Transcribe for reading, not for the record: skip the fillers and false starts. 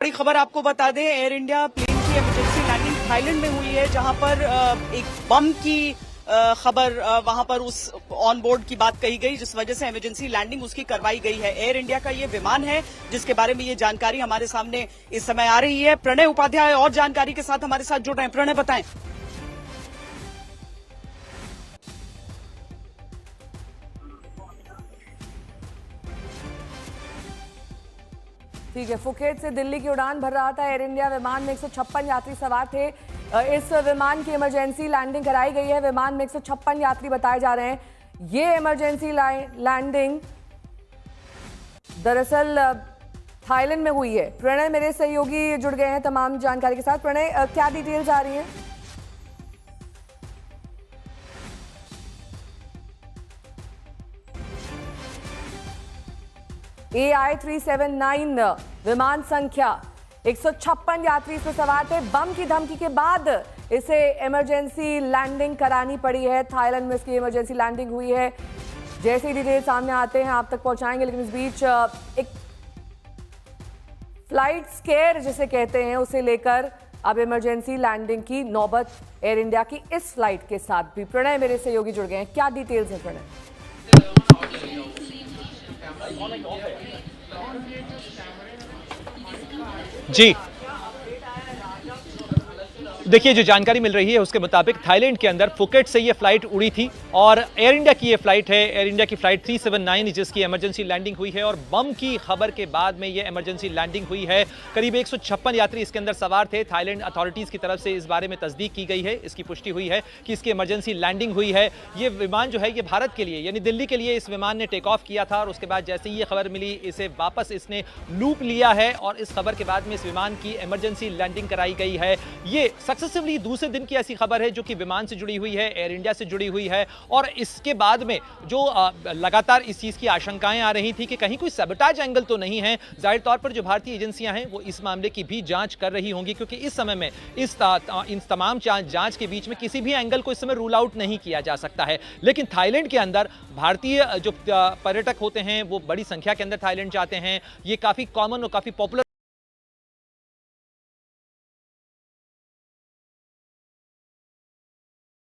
बड़ी खबर आपको बता दें, एयर इंडिया प्लेन की इमरजेंसी लैंडिंग थाईलैंड में हुई है, जहां पर एक बम की खबर वहां पर उस ऑन बोर्ड की बात कही गई, जिस वजह से इमरजेंसी लैंडिंग उसकी करवाई गई है। एयर इंडिया का ये विमान है जिसके बारे में ये जानकारी हमारे सामने इस समय आ रही है। प्रणय उपाध्याय और जानकारी के साथ हमारे साथ जुड़ रहे हैं। प्रणय, बताएं। ठीक है, फुकेट से दिल्ली की उड़ान भर रहा था एयर इंडिया विमान में 156 यात्री सवार थे। इस विमान की इमरजेंसी लैंडिंग कराई गई है। विमान में 156 यात्री बताए जा रहे हैं। ये इमरजेंसी लैंडिंग दरअसल थाईलैंड में हुई है। प्रणय मेरे सहयोगी जुड़ गए हैं तमाम जानकारी के साथ। प्रणय, क्या डिटेल्स आ रही हैं? AI379 विमान संख्या 156 यात्री इसमें सवार थे। बम की धमकी के बाद इसे इमरजेंसी लैंडिंग करानी पड़ी है। थाईलैंड में इसकी इमरजेंसी लैंडिंग हुई है। जैसे ही डिटेल सामने आते हैं आप तक पहुंचाएंगे, लेकिन इस बीच एक फ्लाइट स्केयर जिसे कहते हैं उसे लेकर अब इमरजेंसी लैंडिंग की नौबत एयर इंडिया की इस फ्लाइट के साथ भी। प्रणय मेरे सहयोगी जुड़ गए हैं, क्या डिटेल्स हैं प्रणय? जी देखिए, जो जानकारी मिल रही है उसके मुताबिक थाईलैंड के अंदर फुकेट से ये फ्लाइट उड़ी थी और एयर इंडिया की ये फ्लाइट है, एयर इंडिया की फ्लाइट 379 जिसकी इमरजेंसी लैंडिंग हुई है। और बम की खबर के बाद में ये इमरजेंसी लैंडिंग हुई है। करीब 156 यात्री इसके अंदर सवार थे। थाईलैंड अथॉरिटीज़ की तरफ से इस बारे में तस्दीक की गई है, इसकी पुष्टि हुई है कि इसकी इमरजेंसी लैंडिंग हुई है। ये विमान जो है ये भारत के लिए यानी दिल्ली के लिए इस विमान ने टेक ऑफ किया था और उसके बाद जैसे ही ये खबर मिली इसे वापस इसने लूप लिया है और इस खबर के बाद में इस विमान की इमरजेंसी लैंडिंग कराई गई है। ये सक्सेसफुली दूसरे दिन की ऐसी खबर है जो कि विमान से जुड़ी हुई है, एयर इंडिया से जुड़ी हुई है। और इसके बाद में जो लगातार इस चीज़ की आशंकाएं आ रही थी कि कहीं कोई सैबोटेज एंगल तो नहीं है। जाहिर तौर पर जो भारतीय एजेंसियां हैं वो इस मामले की भी जांच कर रही होंगी, क्योंकि इस समय में इन तमाम जांच के बीच में किसी भी एंगल को इस समय रूल आउट नहीं किया जा सकता है। लेकिन थाईलैंड के अंदर भारतीय जो पर्यटक होते हैं वो बड़ी संख्या के अंदर थाईलैंड जाते हैं। ये काफ़ी कॉमन और काफ़ी पॉपुलर